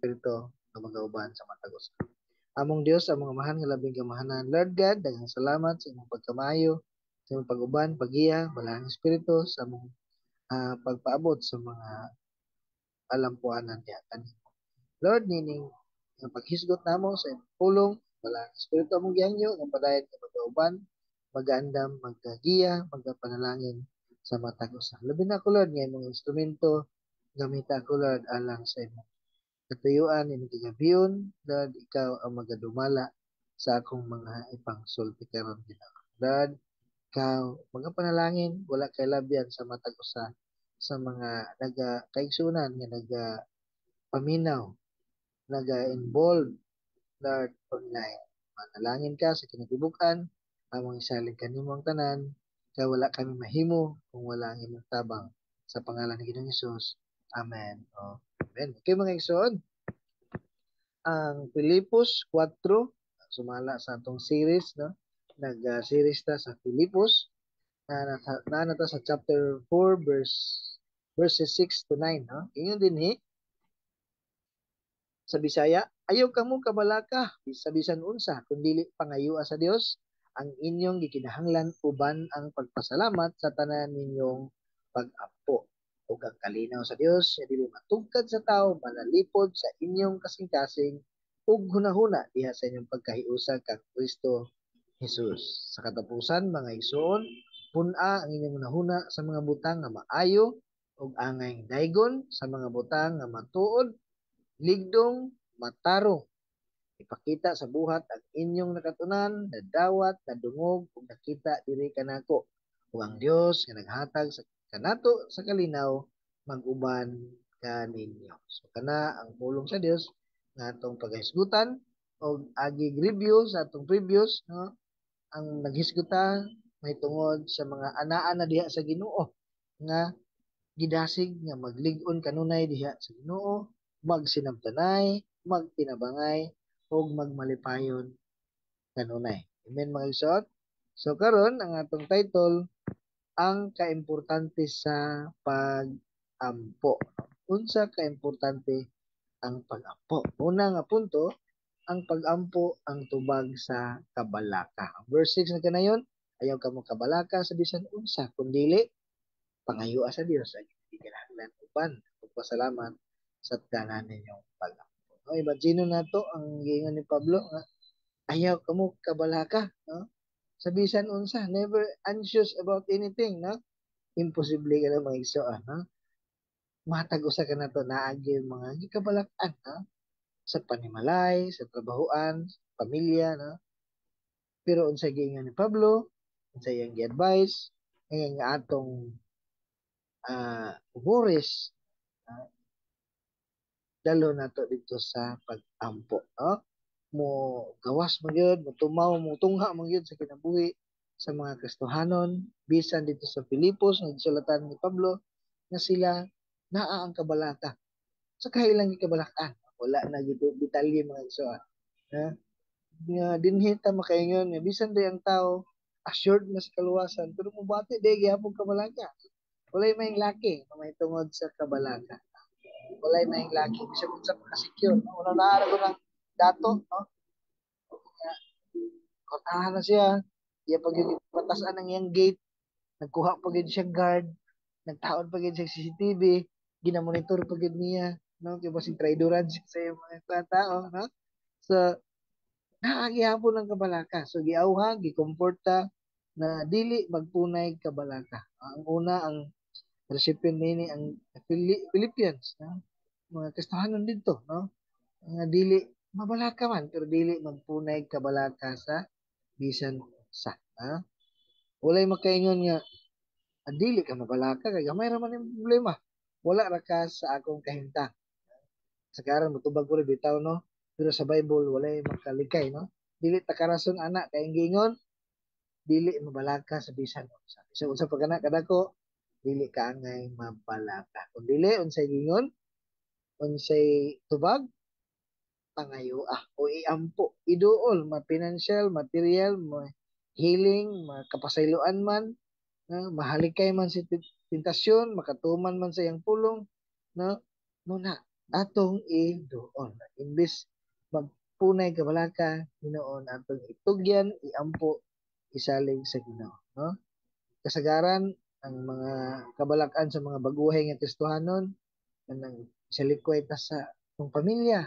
espiritu nga magauban sa matag usa. Among Dios, among amahan nga labing kamahanan, Lord God, daghang salamat sa imong pagkamayo, sa imong pag-uban, paggiya, balahang espiritu sa among pagpaabot sa mga alampuanan niya kanimo. Lord, nining nga paghisgot namo sa imong pulong, balahang espiritu among gihangyo nga padayon nga magauban, mag-aandam, magkagiya, magpanalangin sa matag usa. Labi na ko Lord nga imong instrumento, gamita ko Lord alang sa imong katuyuan ni gigabiyon, Lord, ikaw ang magadumala sa akong mga ipangsulti karon Ginoo. Lord, ikaw magapanalangin wala kay labyan sa matag usa sa mga naga kaigsunan nga naga paminaw, naga-involve, Lord, online. Manalangin ka sa kinatibuk-an, among isalig kanimo ang tanan, kaya wala kami mahimo kung wala ang imong tabang. Sa pangalan ni Ginoong Hesus. Amen. O, amen. Okay mga igsoon, ang Filipos 4, sumala sa atong series, no? Nag-series ta sa Filipos, na nata sa chapter 4, verses 6 to 9, no? Ingon din sa Bisaya, ayaw kamo kabalaka, bisan unsa, kundili pangayua sa Dios, ang inyong gikinahanglan uban ang pagpasalamat sa tanan ninyong pag-ampo. Ug ang kalinaw sa Dios, dili matugkad sa tao, manalipod sa inyong kasing-kasing, ug hunahuna diha sa inyong pagkahiusa kang Kristo Jesus. Sa katapusan, mga igsoon, pun-a ang inyong nahuna sa mga butang nga maayo, ug angay daygon sa mga butang nga matuod, ligdong, matarong. Ipakita sa buhat ang inyong nakatunan, nadawat, nadungog, ug nakita diri kanako. Ug ang Dios nga naghatag sa kanato sa kalinaw, mag-uban kaninyo. So kana ang pulong sa Dios nga atong paghisgutan og agig review sa atong previous, no? Ang naghisguta may tungod sa mga anaa na diha sa Ginoo nga gidasig nga maglig-on kanunay diha sa Ginoo, magsinabtanay, magtinabangay, ug magmalipayon kanunay. Amen mga igsoon. So karon ang atong title, ang kaimportante sa pag-ampo. Unsa kaimportante ang pag-ampo? Una nga punto, ang pag-ampo ang tubag sa kabalaka. Verse 6 na kanayon, ayaw ka mo kabalaka sa bisan unsa, kundili pangayua sa Dios ay kinahanglan uban pagpasalamat sa tanan ninyong pag-ampo. No, imagine na to ang giingon ni Pablo nga ayaw kamo kabalaka, no? Sa bisan unsa, never anxious about anything, no? Imposible ka na mag-igsoon, no? Matag usa ka na to naagi mga gikabalakan, no? Sa panimalay, sa trabahoan, sa pamilya, no? Pero unsa giingon ni Pablo, unsa iyang gi-advise, nga atong Boris, dalo na to dito sa pag-ampo, no? Mo gawas mo gyud, mo tumaw, mo tungha mo gyud sa kinabuhi sa mga Kristohanon, bisan dito sa Pilipos nga gisulatan ni Pablo nga sila naa ang kabalaka. Sa kahilang gikabalakan, wala na gyud detalye mga igsoon. Ha? Nga dinhi ta makaingon nga bisan day ang tao assured na sa kaluwasan pero mubati day gyapon kabalaka. Walay may laki na may tungod sa kabalaka. Walay may laki bisa kung sa pagka-secure, no? Una na ko ng dato, no? Kontahan na siya. Iya pag patasan ng iyang gate, nagkuha pa gid siya guard, nagtaon pa gid siya CCTV, ginamonitor pa gid niya, no? Kaya basig traidoran siya sa mga tao, no? So, naagihapon ng kabalaka. So, giawha, gikomporta na dili magpunay kabalaka. Ang una, ang recipient nini ang Philippines, no? Mga Kristohanon dito, no? Nga dili mabalaka man pero dili magpunay kabalaka sa bisan sa, ha? Walay makaingon nga dili ka mabalaka kay gamay ra man yung problema. Wala ra ka sa akong kahimtang. Sa karon motubag ko rin bitaw, no? Pero sa Bible walay makalikay, no? Dili ta karason ana kay gingon dili mabalaka sa bisan unsa. So unsa pa kana kadako dili ka angay mabalaka. Kung dili unsay gingon, unsay tubag pangayo o iampo iduol ma financial material ma healing makapasayloan man mahalikay man si tentasyon makatuman man sa iyang pulong no muna atong iduon. Imbis magpunay kabalaka, Ginoon atong itugyan, iampo, isalig sa Ginoo, no? Kasagaran ang mga kabalakan sa mga baguhay nga Kristohanon kanang sa likway ta sa ng pamilya,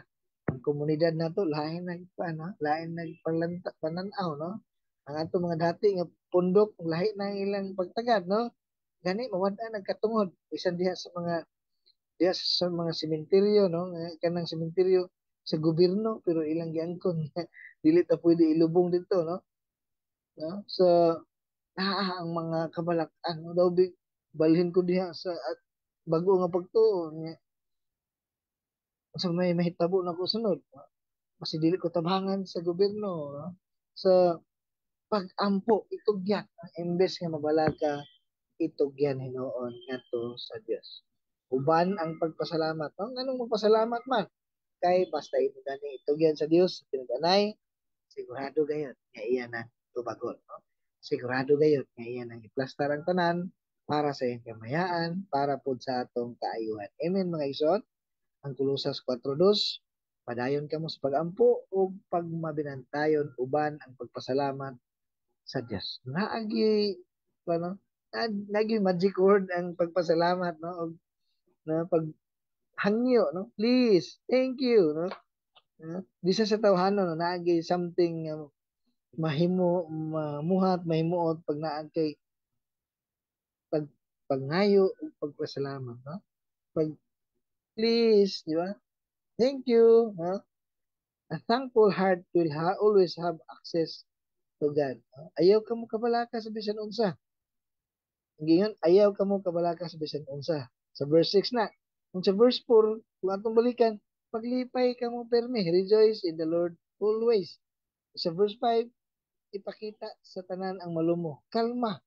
ang komunidad nato lain nagpaano, lain nagpalanta pananaw, no? Ang ato mga dati nga pundok lahi na ilang pagtagad, no? Gani mawad-an nagkatungod bisan diha sa mga sementeryo, no? Kanang sementeryo sa gobyerno pero ilang giangkon dili ta pwede ilubong dito, no? No? So ang mga kabalak-an no daw balhin ko diha sa at bago nga pagtuo nga sa may mahitabo na ko sunod, no? Kasi dili ko tabangan sa gobyerno, no? So pag-ampo itugyan imbes nga mabalaga itugyan hinuon ngadto sa Dios. Uban ang pagpasalamat, no? Nganong magpasalamat man kay basta ito gani itugyan sa Dios tinanay sigurado gayud nga iya na tubagon, no? Sigurado gayud nga iya nang iplastar ang tanan para sa iyang kamayaan, para pud sa atong kaayuhan. Amen mga igsoon. Ang Kolosas 4:2, padayon kamo sa pag-ampo ug pagmabinantayon uban ang pagpasalamat sa Dios. Naagi ano, nagi magic word ang pagpasalamat, no? Og na paghangyo, no? Please, thank you, no? Bisa sa tawhanon no? Naagi something mahimo mamuhat mahimuot pag naa kay pag pagngayo ug pagpasalamat, no? Pag please, di ba? Thank you, no? A thankful heart will always have access to God. No? Ayaw ka mo kabalaka sa bisan unsa. Ngayon, ayaw ka mo kabalaka sa bisan unsa. Sa verse 6 na. Kung sa verse 4, kung atong balikan, paglipay ka mo permi, rejoice in the Lord always. Sa verse 5, ipakita sa tanan ang malumo. Kalma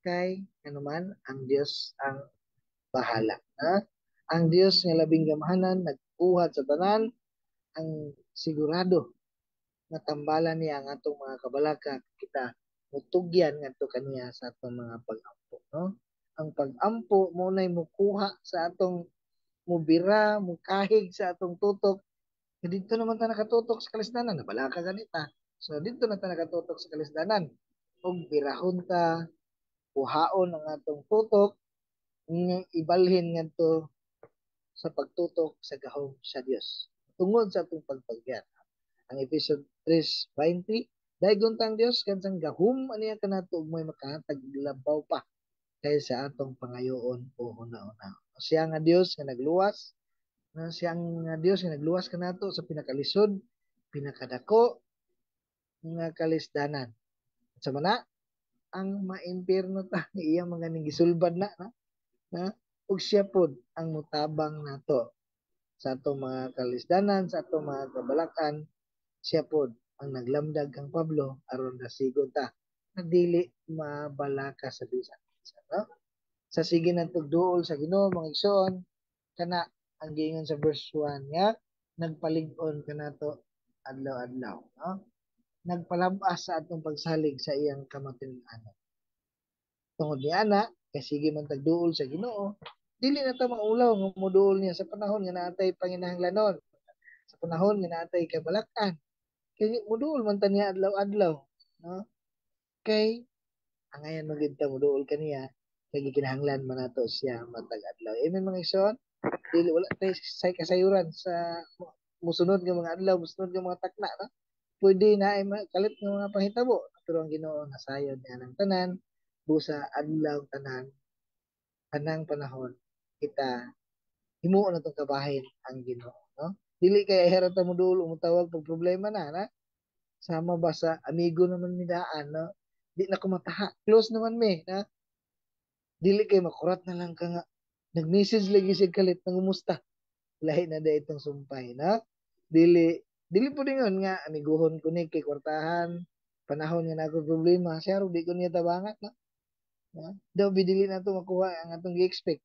kay anuman ang Dios ang bahala. Ha? Ang Dios nga labing gamahanan nagbuhat sa tanan ang sigurado nga tambalan niya ang atong mga kabalaka kita mutugyan ngadto kaniya sa atong mga pag-ampo, no? Ang pag-ampo mo nay mukuha sa atong mubira, mukahig sa atong tutok. Dito naman ta nakatutok sa kalisdanan, nabalaka ganita. So dito na ta nakatutok sa kalisdanan. Ug birahon ta, kuhaon ang atong tutok, ibalhin ngadto sa pagtutok sa gahom sa Dios. Tungod sa atong pagpagyan ang episode 3:23 daygon tang Dios kansang gahum aniya kanato ug may makahatag labaw pa kaysa atong pangayoon o una-una. Siya nga Dios nga nagluwas, siya nga Dios nga nagluwas kanato sa pinakalisod, pinakadako nga kalisdanan. Sa mana ang maimpierno ta iya mga ning gisulbad na ug siya pod ang mutabang nato sa atong mga kalisdanan, sa atong mga kabalakan, siya pod ang naglamdag kang Pablo aron nasigon ta na dili mabalaka sa bisan, no? Sa sige ng pagduol sa Ginoo mga igsoon kana ang giingon sa verse 1 nga nagpalig-on kanato adlaw-adlaw, no? Nagpalabas sa atong pagsalig sa iyang kamatinuan. Tungod ni ana kay sige man tagduol sa Ginoo dili na ta maulaw nga moduol niya sa panahon nga naatay panginahanglanon, sa panahon nga naatay kabalakan. Kay moduol man ta niya adlaw-adlaw, no? Kay ang ayan magita moduol kaniya kay gikinahanglan man nato siya matag adlaw. Amen mga igsoon. Dili wala tay say kasayuran sa musunod nga mga adlaw, musunod nga mga takna, no? Pwede na ay kalit nga mga panghitabo, pero ang Ginoo nasayod niya ng tanan busa adlaw tanan kanang panahon kita himuon na itong kabahin ang Ginoo, no? Dili kay herata mo dulo mo tawag pag problema na sama ba sa amigo naman ni daan, no? Di na kumataha close naman me na dili kay makurat na lang ka nga nag-message lagi sig kalit ng umusta lahi na da itong sumpay na dili dili po dingon nga amiguhon ko ni kay kwartahan panahon nga nako problema siya ro di ko niya tabangat na. Daw bidili na to makuha ang atong gi-expect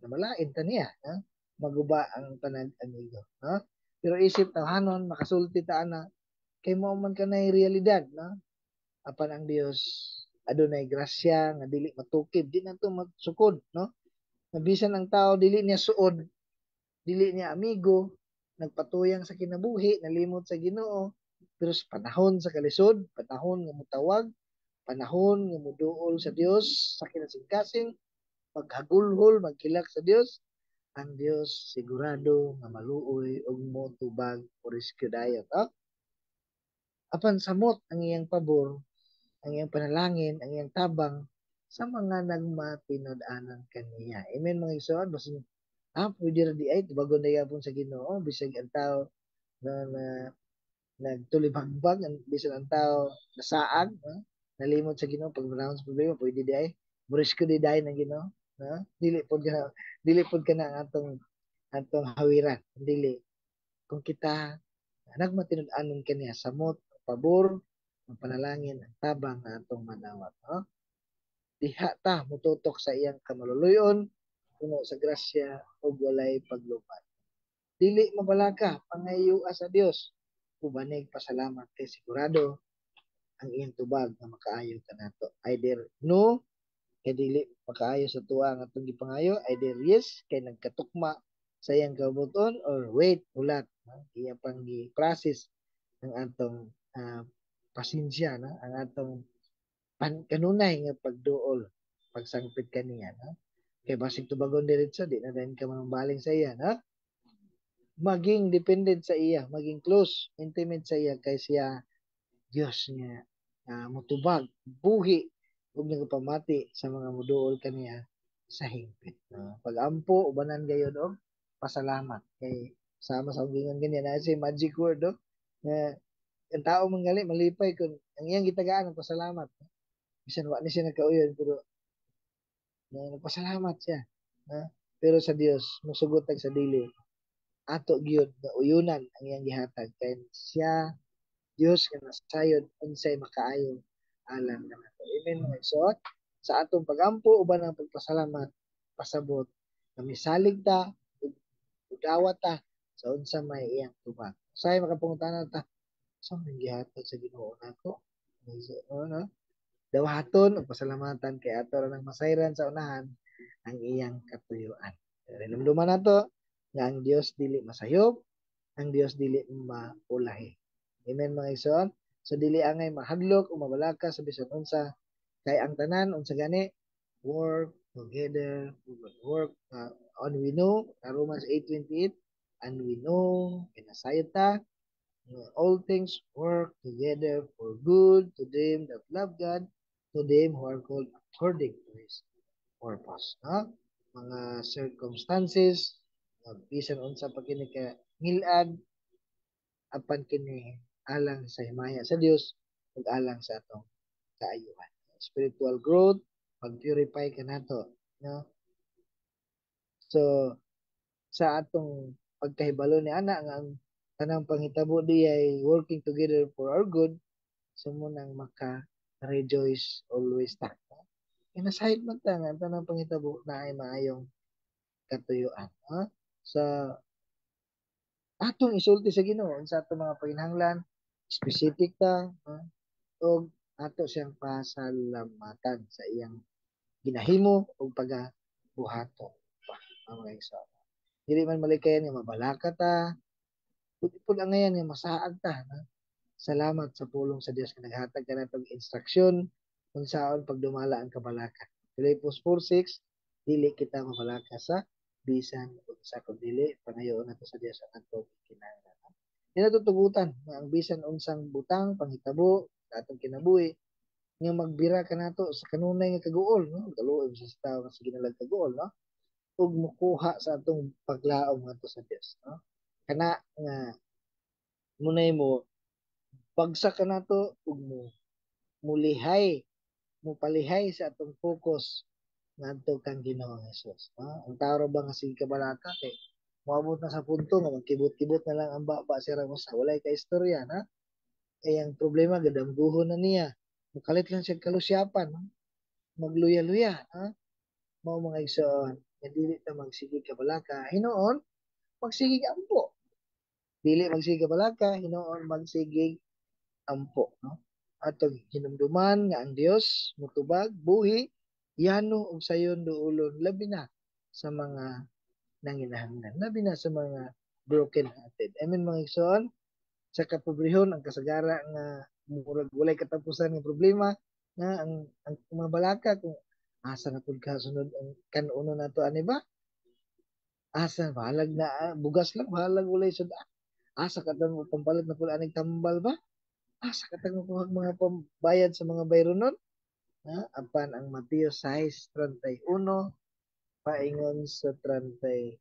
na malain ta niya, ha? Maguba ang panag-amigo, no? Pero isip tawhanon makasulti ta ana kay mao man kanay realidad, no? Apan ang Dios adunay grasya nga dili matukid di na to magsukod, no? Nabisan ang tao dili niya suod dili niya amigo, nagpatuyang sa kinabuhi, nalimot sa Ginoo, pero sa panahon sa kalisod, panahon nga mutawag, panahon nga muduol sa Dios sa kinasingkasing, maghagulhol, magkilak sa Dios, ang Dios sigurado nga maluoy ug motubag o rescue dayon. Apan samot ang iyang pabor, ang iyang panalangin, ang iyang tabang sa mga nagmatinud-anan kaniya. Amen mga igsoon, basin pwede ra di ay tubagon na yapon sa Ginoo bisag ang tao na nagtulibagbag bisan ang tao nasaag, nalimot sa Ginoo pag manahon sa problema pwede di ay muris ko di dai ng Ginoo, dili pod ka na ang atong hawiran, dili kung kita nagmatinud-anon kaniya samot pabor ang panalangin ang tabang nga atong manawat, diha ta mututok sa iyang kamaluluyon puno sa grasya ug walay paglupad. Dili mabalaka pangayua sa Dios ubanig pasalamat kay sigurado ang iyang tubag nga makaayo kanato. Either no kay dili makaayo sa tuwa nga atong gipangayo, either yes kay nagkatukma sa iyang kabuton or wait ulat iya pang gi-process ang atong pasensya ang atong kanunay nga pagduol pagsangpit kaniya kay basig tubagon diretso di na din ka mambaling sa iya maging dependent sa iya, maging close, intimate sa iya kay siya Dios niya mutubag, buhi ug nagapamati sa mga muduol kaniya sa hingpit. Pag-ampo ubanan gayud og pasalamat kay sama sa ugingan ganyan na si magic word na ang tao mangali malipay kung ang iyang gitagaan ang pasalamat. Bisan wa ni siya nagkauyon pero nagpasalamat siya. Pero sa Dios musugot sa dili ato gyud nga uyunan ang iyang gihatag kay siya Dios nga nasayod unsay makaayo alang kanato. Amen mga igsoon. Sa atong pagampo uban ang pagpasalamat pasabot na misalig ta ug dawat ta sa unsa may iyang tubag. Say makapangutan ta sa may gihatag sa Ginoo nako. No? Dawaton ug pasalamatan kay ato ra nang masayran sa unahan ang iyang katuyuan. Hinumduman nato nga ang Dios dili masayop, ang Dios dili maulahi. Amen mga igsoon. So dili angay mahadlok o mabalaka sa bisan unsa kay ang tanan unsa gani work together work on we know Romans 8:28 and we know kinasayod ta all things work together for good to them that love God to them who are called according to His purpose. Mga circumstances bisan unsa pa kini ka ngilad apan kini alang sa himaya sa Dios ug alang sa atong kaayuhan. Spiritual growth, pag-purify ka nato, no? So sa atong pagkahibalo ni ana nga ang tanang panghitabo di ay working together for our good, sumo nang maka rejoice always ta. Kinasahid man ta nga tanang panghitabo na ay maayong katuyuan. Sa atong isulti sa Ginoo sa atong mga panginahanglan, specific ta, og ato siyang pasalamatan sa iyang ginahimo ug pagabuhato pa mga igsoon. Dili man malikayan nga mabalaka ta, pud ang ngayon nga masaag ta. Salamat sa pulong sa Dios nga naghatag kanatong instruksyon kung saan pagdumala ang kabalaka. Philippians 4:6 dili kita mabalaka sa bisan ug sa kundi pangayoon nato sa Dios ang atong kinahanglan. Dinatutugutan nga ang bisan unsang butang panghitabo sa atong kinabuhi nga magbira kanato sa kanunay nga kaguol kaluoy sa tawo nga sige nalang kaguol ug mukuha sa atong paglaom ngadto sa Dios kana nga munay mo bagsak kanato ug mo mulihay mo palihay sa atong focus ngadto kang Ginoo Jesus ang tao ra ba nga sige kabalaka kay moabot na sa punto nga magkibot-kibot na lang ang baba si Ramos walay ka istorya ay ang problema gadamguhon na niya mukalit lang siya kalusyapan magluya-luya mao mga igsoon nga dili ta magsige kabalaka hinuon magsige ampo dili magsige kabalaka hinuon magsige ampo atong hinumduman nga ang Dios mutubag buhi yano ug sayon duolon labi na sa mga nanginahanglan. Labi na sa mga broken hearted. Amen mga igsoon, sa kapobrehon ang kasagara nga murag walay katapusan ng problema nga ang mga balaka kung asa na pud kasunod ang kanuno nato ani ba? Asa bahalag na bugas lang bahalag walay sudan. Asa ka mo pampalit na pud aning tambal ba? Asa ka mo mga pambayad sa mga bayronon? Ha? Apan ang Mateo 6:31 paingon sa 34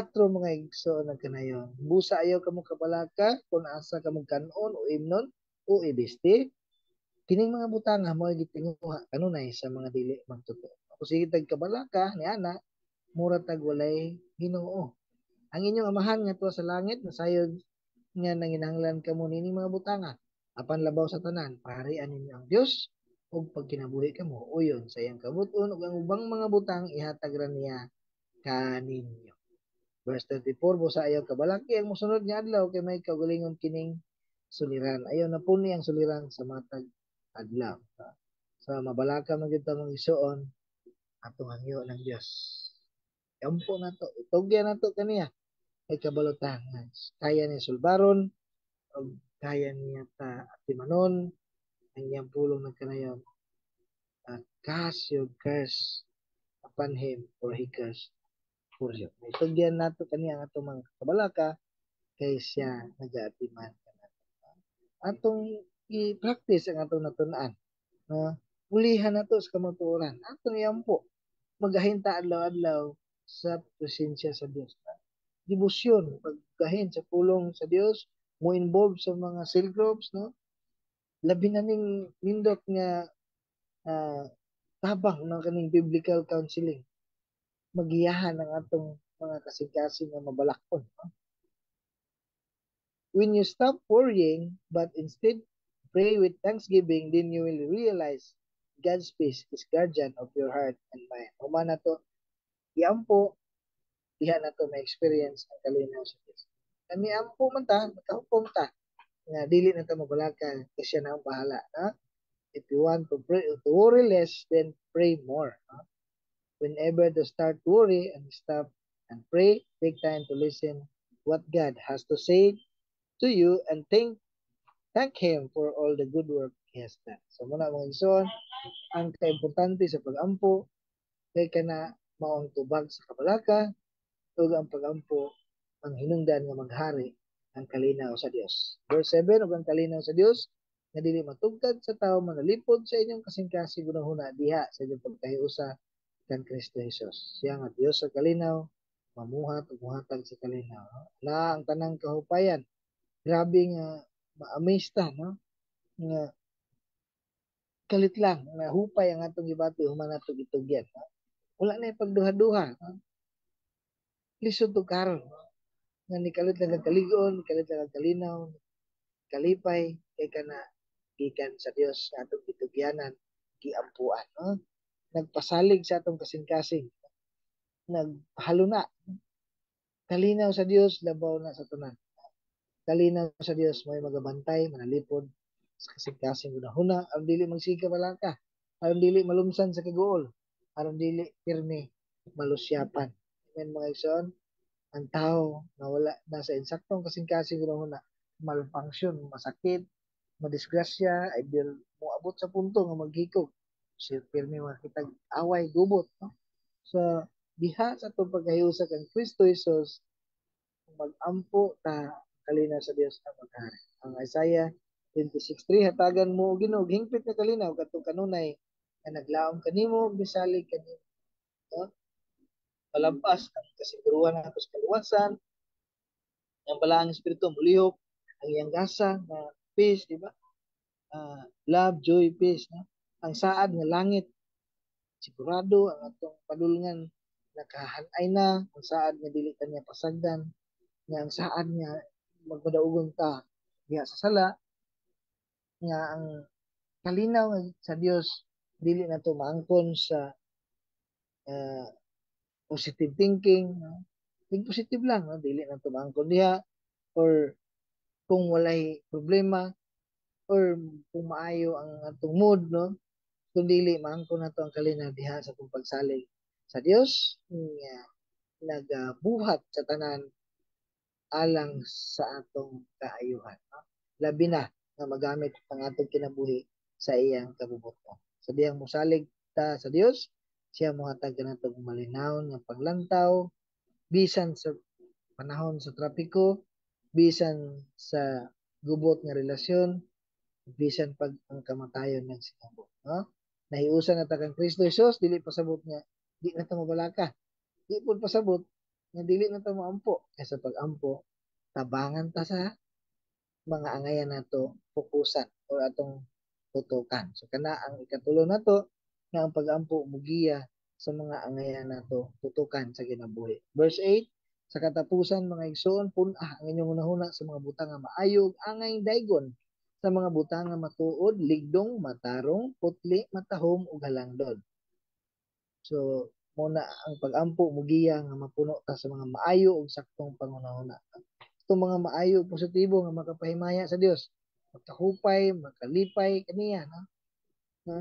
mga igso ng kanayon. Busa ayaw ka mong kabalaka kung asa ka mong kanon o imnon o ibiste. Kining mga butanga mo gitinguha kanunay sa mga dili magtotoo. Kung sige tag kabalaka ni ana, mura tag walay Ginoo. Ang inyong amahan nga tuwa sa langit nasayod nga nanginahanglan kamo nini mga butanga. Apan labaw sa tanan, paharian ninyo ang Dios ug pag kinabuhi kamo uyon sa iyang kabuton ug ang ubang mga butang ihatag ra niya kaninyo. Verse 34, busa ayaw kabalaki ang musunod nga adlaw kay may kaugalingon kining suliran. Ayaw na puni ang suliran sa matag adlaw. So mabalaka man gyud ta mong isuon atong hangyo ng Dios. Kampo na to, itugya na to kaniya ay kabalutang kaya ni sulbaron o kaya niya ta atimanon ang iyang pulong ng kanayon cast your curse upon him for he cursed for you. Itugyan nato kaniya ang atong mga kabalaka kay siya nagaatiman atong i-practice ang atong natunan na ulihan nato sa kamatuoran atong iyampo magahinta adlaw-adlaw sa presensya sa Dios. Debosyon, paggahin sa pulong sa Dios, mo involve sa mga cell groups, no? Labi na ning nindot nga uh, tabang ng kaning biblical counseling. Magiyahan ang atong mga kasing-kasing nga mabalakon. No? When you stop worrying, but instead pray with thanksgiving, then you will realize God's peace is guardian of your heart and mind. Human na to, iampo, diha na to ma-experience ang kalinaw sa Diyos. Kami ampo man ta, magkahukom ta, nga dili na ta mabalaka, kasi siya na ang bahala. Na? If you want to pray, to worry less, then pray more. No? Whenever to start to worry and stop and pray, take time to listen what God has to say to you and thank Him for all the good work He has done. So muna mga igsoon, ang kaimportante sa pag-ampo, kay ka na maong tubag sa kabalaka, ug ang pag-ampo ang hinungdan nga maghari ang kalinaw sa Dios. Verse 7, ug ang kalinaw sa Dios nga dili matugkad sa tao manalipod sa inyong kasing-kasing gunahuna diha sa inyong pagkahiusa kan Kristo Jesus. Siya nga Dios sa kalinaw, mamuhat ug muhatag sa kalinaw. No? Na ang tanang kahupayan. Grabe nga ma-amaze ta, no? Nga kalit lang nga hupay ang atong gibati human nato gitugyan. No? Wala na yung pagduha-duha. No? Lisod to karon. No? Nga ni kalit lang kaligon, kalit lang kalinaw, kalipay kay kana gikan sa Dios nga atong gitugyanan, giampuan. No? Nagpasalig sa atong kasing-kasing. Naghaluna. Kalinaw sa Dios, labaw na sa tanan. Kalinaw sa Dios, may magabantay, manalipod, sa kasing-kasing hunahuna, aron dili magsika balaka, aron dili malumsan sa kagool, aron dili pirmi malusyapan. Amen mga igsoon, ang tao na wala nasa insaktong kasing-kasing hunahuna, malfunction, masakit, madisgrasya, ay dil mo abot sa punto nga maghikog. Si pirmi makitag away gubot, no? So diha sa itong pagkahiusa kang Kristo Jesus, mag-ampo ta kalinaw sa Dios ang maghari. Ang Isaiah 26:3 hatagan mo og Ginoo hingpit na kalinaw kadtong kanunay nga naglaom kanimo ug bisalig kanimo. No? Palampas ang kasiguruhan nato sa kaluwasan, ang balaang espiritu mulihok, ang iyang gasa na peace, di ba? Love, joy, peace, no? Ang saad nga langit, sigurado ang atong padulngan nakahanay na, ang saad nga dili kanya pasagdan, nga ang saad nga magmadaugon ta diha sa sala, nga ang kalinaw sa Dios dili na to maangkon sa uh, positive thinking, no? Think positive lang, no? Dili na to maangkon diha or kung walay problema or kung maayo ang atong mood, no? Kung dili maangkon na to ang kalinaw diha sa atong pagsalig sa Dios, nga nagabuhat sa tanan alang sa atong kaayuhan. No? Labi na nga magamit ang atong kinabuhi sa iyang kabubuton. Sa diyang musalig ta sa Dios, siya mohatag kanatong malinawon nga paglantaw bisan sa panahon sa trapiko, bisan sa gubot nga relasyon, bisan pag ang kamatayon nagsinabot. No? Nahiusan na ta kang Kristo Jesus, dili pasabot nga di na ta mabalaka. Di po pasabot nga dili na ta moampo. Kaysa pag-ampo, tabangan ta sa mga angayan nato fokusan o atong tutukan. So kana ang ikatulo nato nga ang pag-ampo mugiya sa mga angayan nato tutukan sa kinabuhi. Verse 8, sa katapusan mga igsoon pun-ah ang inyong unahuna sa mga butang nga maayog angay daygon sa mga butang nga matuod, ligdong, matarong, putli, matahom ug halangdon. So muna ang pag-ampo mugiya nga mapuno ta sa mga maayo ug saktong pangunahuna. Itong mga maayo positibo nga makapahimaya sa Dios, magkahupay, makalipay kaniya, no? No?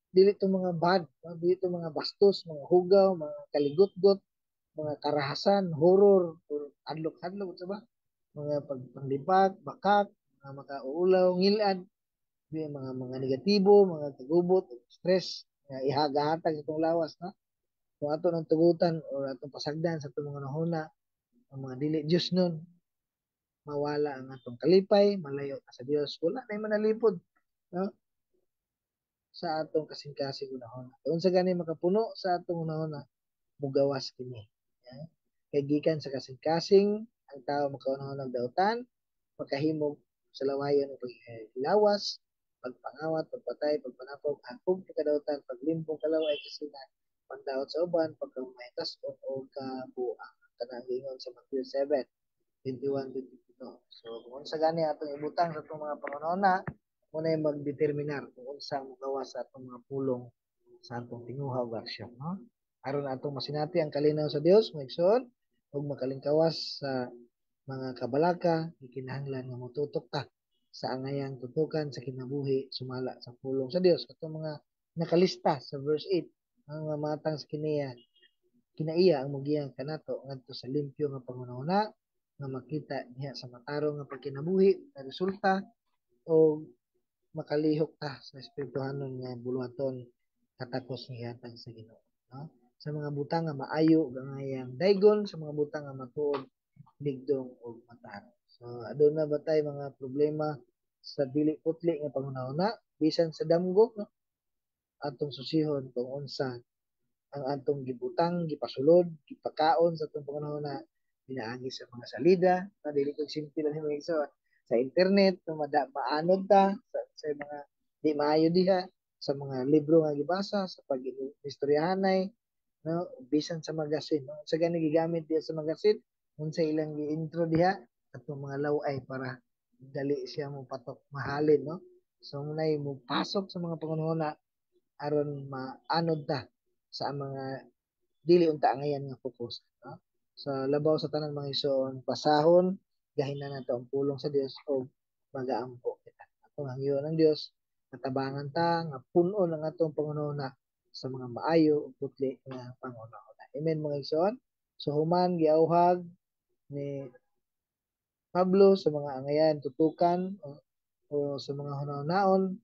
Dili to mga bad, no? Dili to mga bastos, mga hugaw, mga kaligot-got, mga karahasan, horror, or adlok-adlok sa ba? Mga pagpanglipag, bakak, mga makauulaw, ngilad, mga negatibo, mga kagubot, stress, nga ihagahatag itong lawas, no? Kung ato ng tugutan o atong pasagdan sa itong mga nahuna, ang mga dili Diyos nun, mawala ang atong kalipay, malayo ka sa Dios, wala na yung manalipod, no? Sa atong kasing-kasing unahon. Kung sa gani makapuno sa atong unahon, mugawas kini. Yeah? Kay gikan sa kasing-kasing, ang tao makaunahon ng dautan, makahimog sa lawayon ng paglawas, pagpangawat, pagpatay, pagpanapog, hakog kadautan, paglimpong kalaway kasina, pandawat sa uban, pagkamaytas o kabuang. Kanang ingon sa Matthew 7, 21-22. So, kung sa gani atong ibutang sa itong mga pangunahuna, muna yung magdeterminar kung unsa mugawas sa atong mga pulong sa atong tinguha o aksyon. No? Aron atong masinati ang kalinaw sa Dios, maigsoon, ug makalingkawas sa mga kabalaka, ikinahanglan nga motutok ta sa angayang tutukan sa kinabuhi sumala sa pulong sa Dios. Katong mga nakalista sa verse 8, ang mga matang sa kiniya kinaiya ang mugiyang kanato ngadto sa limpyo nga pangunahuna nga makita niya sa matarong nga pagkinabuhi na resulta o makalihok ta sa espirituhanon nga buluhaton katapos nihatag sa Ginoo, no? Sa mga butang nga maayo gangayang daygon, sa mga butang nga matuod, ligdong ug matarong. So aduna ba tay mga problema sa dili putli nga pangunahuna bisan sa damgo, no? Atong susihon kung unsa ang atong gibutang, gipasulod, gipakaon sa atong pangunahon na pinaagi sa mga salida, na dili ko simple lang himay sa internet, no, maanod ta sa mga di maayo diha, sa mga libro nga gibasa, sa pag-istoryahanay, no, bisan sa magasin, no, sa gani gigamit diha sa magasin, unsa ilang gi-intro diha atong mga laway para dali siya mo patok mahalin, no. So munay mo pasok sa mga pangunahon aron maanod ta sa mga dili unta ngayon nga focus, no? Sa labaw sa tanan mga igsoon pasahon gahinan nato ang pulong sa Dios o magaampo kita atong hangyo ng Dios katabangan ta nga punon ang atong pangunahuna sa mga maayo ug putli nga pangunahuna. Amen mga igsoon. So human giauhag ni Pablo sa mga angayan tutukan o sa mga hunahon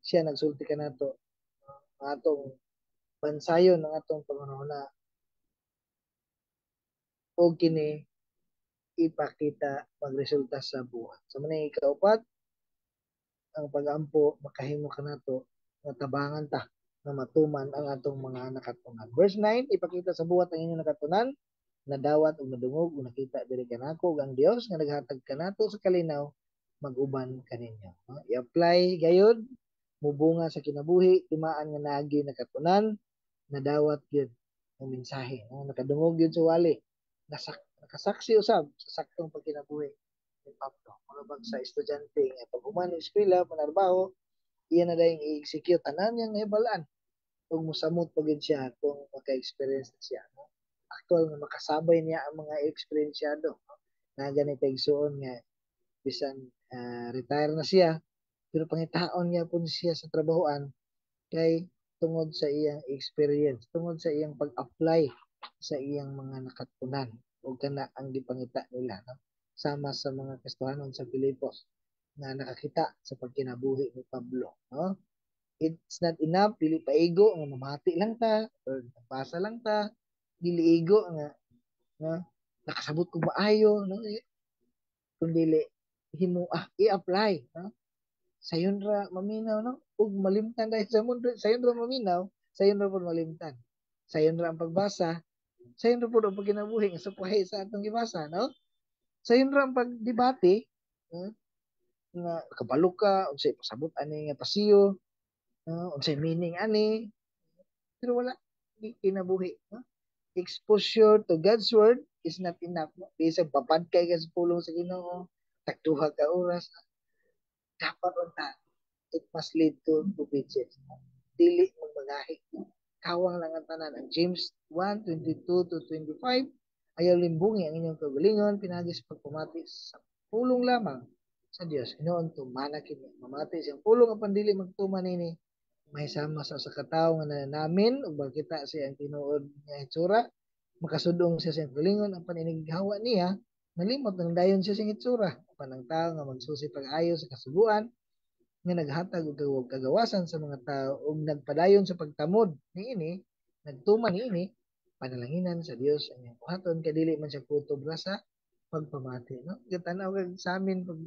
siya nagsulti kanato ang atong bansayon ng atong pangunahuna o kini ipakita magresulta sa buhat. Sa manay ikaupat, ang pag-ampo makahimo kanato nga tabangan ta na matuman ang atong mga nakatunan. Verse 9, ipakita sa buhat ang inyong nakatunan na dawat ug nadungog ug nakita diri kanako ug ang Dios nga naghatag kanato sa kalinaw mag-uban kaninyo. No? I-apply gayud mubunga sa kinabuhi timaan nga naagi nakatunan na dawat gyud ang mensahe. No? Nakadungog gyud sa wali. Nakasaksi usab sa saktong pagkinabuhi ni Pablo. Mga sa estudyante nga pag human sa eskwela, manarbaho, iya na dahil i-execute tanan niyang nahibalaan kung musamot pa siya kung maka-experience na siya. No? Actual nga makasabay niya ang mga experienceado. No? Na ganito igsuon nga bisan retire na siya pero pangitaon niya po siya sa trabahoan kay tungod sa iyang experience, tungod sa iyang pag-apply sa iyang mga nakatunan o kana ang gipangita nila, no? Sama sa mga Kristohanon sa Pilipos na nakakita sa pagkinabuhi ni Pablo, no? It's not enough, dili paigo nga mamati lang ta or nabasa lang ta, dili igo nga no? Nakasabot ko maayo, no? Kung dili himo i-apply, no? Sayon ra maminaw, no? Ug malimtan dahil sa mundo, sayon ra maminaw, sayon ra pud malimtan. Sayon ra ang pagbasa, sayon ra pud ang pagkinabuhi nga supahay sa atong gibasa, no? Sayon ra ang pagdebate, no? Nga kabalo ka unsay pasabot ani nga pasiyo, no? Unsay meaning ani, pero wala kinabuhi, no? Exposure to God's word is not enough, no? Bisag papad kay ka sa pulong sa Ginoo, tagduha ka oras, dapat unta it must lead to obedience. Dili magmagahi. Kawang lang ang tanan. Ang James 1:22 to 25, ayaw limbungi ang inyong kagalingon, pinagi sa pagpamati sa pulong lamang sa Dios. Inoon tumana kini. Mamati siyang pulong ang pandili magtuman nini. May sama sa katawo nga namin, ug makita siya ang tinuod niya itsura, makasudong siya sa kagalingon, ang paninighawa niya, nalimot ng dayon siya sa itsura. Panang tao nga magsusi pag-ayo sa kasubuan, nga naghatag og kagawasan sa mga tao ug nagpadayon sa pagtamod niini, nagtuman niini, panalanginan sa Dios ang iyang buhaton kadili man siya kutob ra sa pagpamati, no? Gatanaw kag sa amin pag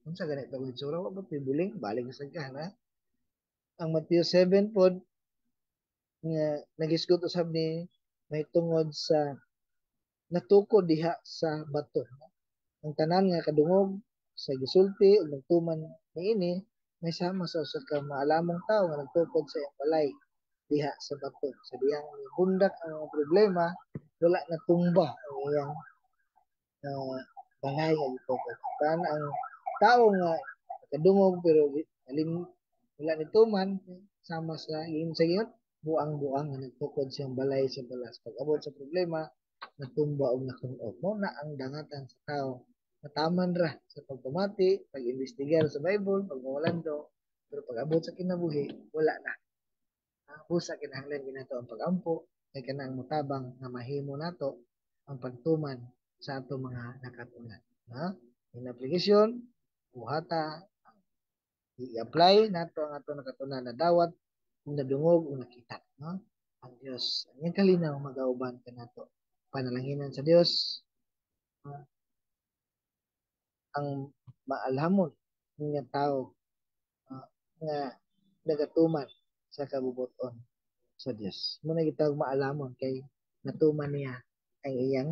unsa ganito ang itsura, wa ba buling balik sa ka na ang Matthew 7 pod nga nagisgot usab ni may tungod sa natukod diha sa bato, no? Ang tanan nga kadungog sa gisulti ug nagtuman niini may sama sa usa ka maalamong tawo nga nagtukod sa iyang balay diha sa bato. Sa diyang bundak ang mga problema, wala na tumba ang iyang balay nga gitukod. Kan ang tawo nga kadungog pero alim wala ni tuman sama sa iyong sa iyon buang-buang nga nagtukod siyang balay sa balas. Pag abot sa problema, natumba o nakunog. Mo na ang dangatan sa tao. Nataman ra sa pagpamati, pag-investigar sa Bible, pagmawalando, pero pag abot sa kinabuhi, wala na. Busa kinahanglan ginato ang pagampo, kay kanang mutabang nga mahimo nato ang pagtuman sa ato mga nakatunan. Ha? In application, buhata, i-apply nato ang ato nakatunan na dawat kung nadungog o nakita. No? Ang Diyos, ang iyang kalinaw mag-auban ka nato. Panalanginan sa Diyos, ang maalhamon ng tao nga nagatuman sa kabubuton sa Dios. Muna gitawag maalamon kay natuman niya ang iyang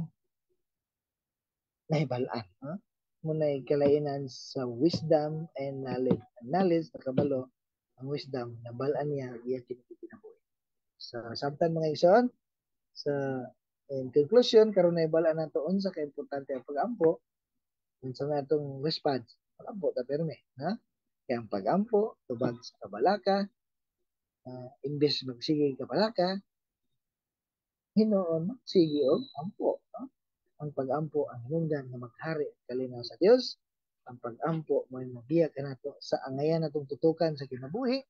nahibalaan. Muna kalainan sa wisdom and knowledge. Ang knowledge nakabalo, ang wisdom nabalaan niya iyang kinakinabuhi. Sa sabtan mga igsoon, sa in conclusion karon na ibalaan nato unsa ka importante ang pag-ampo unsa nga atong response pag-ampo ta perme ha kaya ang pag-ampo tubag sa kabalaka imbes magsige kabalaka Hinoon sige og ampo, no? Ang pag-ampo ang hinungdan nga maghari kalinaw sa Dios. Ang pag-ampo may mabiya kanato sa angayan natong tutukan sa kinabuhi.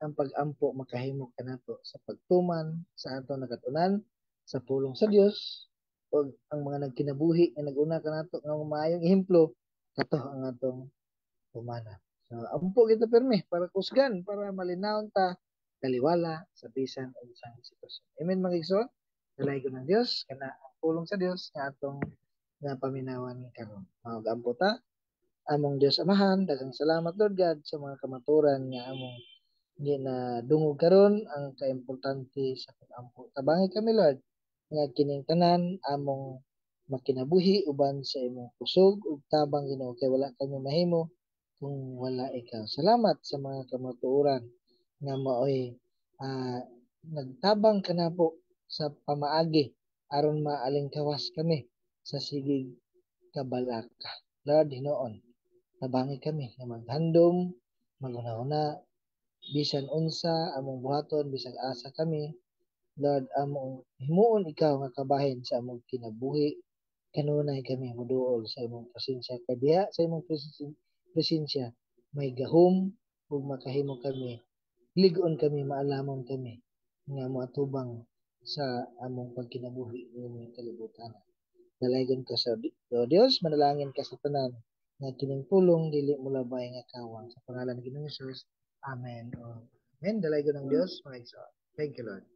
Ang pag-ampo makahimo kanato sa pagtuman sa ato nakatunan sa pulong sa Dios o ang mga nagkinabuhi nga naguna kanato nga maayong ehemplo kato ang atong humana. So, ampo kita permi para kusgan, para malinawon ta kaliwala sa bisan o isang sitwasyon. Amen mga igsoon. Dalay ko ng Diyos, kana ang pulong sa Diyos nga atong nga paminawan karon. Mag-ampo ta, among Diyos Amahan, daghang salamat Lord God sa mga kamaturan nga among ginadungog karon ang kaimportante sa pag-ampo. Tabangi kami Lord, nga kining tanan among makinabuhi uban sa imong kusog ug tabang Ginoo kay wala kami mahimo kung wala ikaw. Salamat sa mga kamatuoran nga maoy nagtabang kanabo sa pamaagi aron maalingkawas kami sa sigig kabalaka. Lord Hinoon, tabangi kami nga maghandom, maghuna-huna, bisan unsa among buhaton, bisan asa kami, Lord, among himuon ikaw nga kabahin sa among kinabuhi, kanunay kami moduol sa imong presensya. Kadiha sa imong presensya, may gahom ug makahimo kami, ligon kami, maalamon kami, nga moatubang sa among pagkinabuhi nining kalibutan. Dalaygon ka sa Dios, manalangin ka sa tanan nga kining pulong dili mo labay nga kawang sa pangalan ni Ginoong Hesus. Amen. Amen. Dalaygon ng Dios, mga igsoon. Thank you, Lord.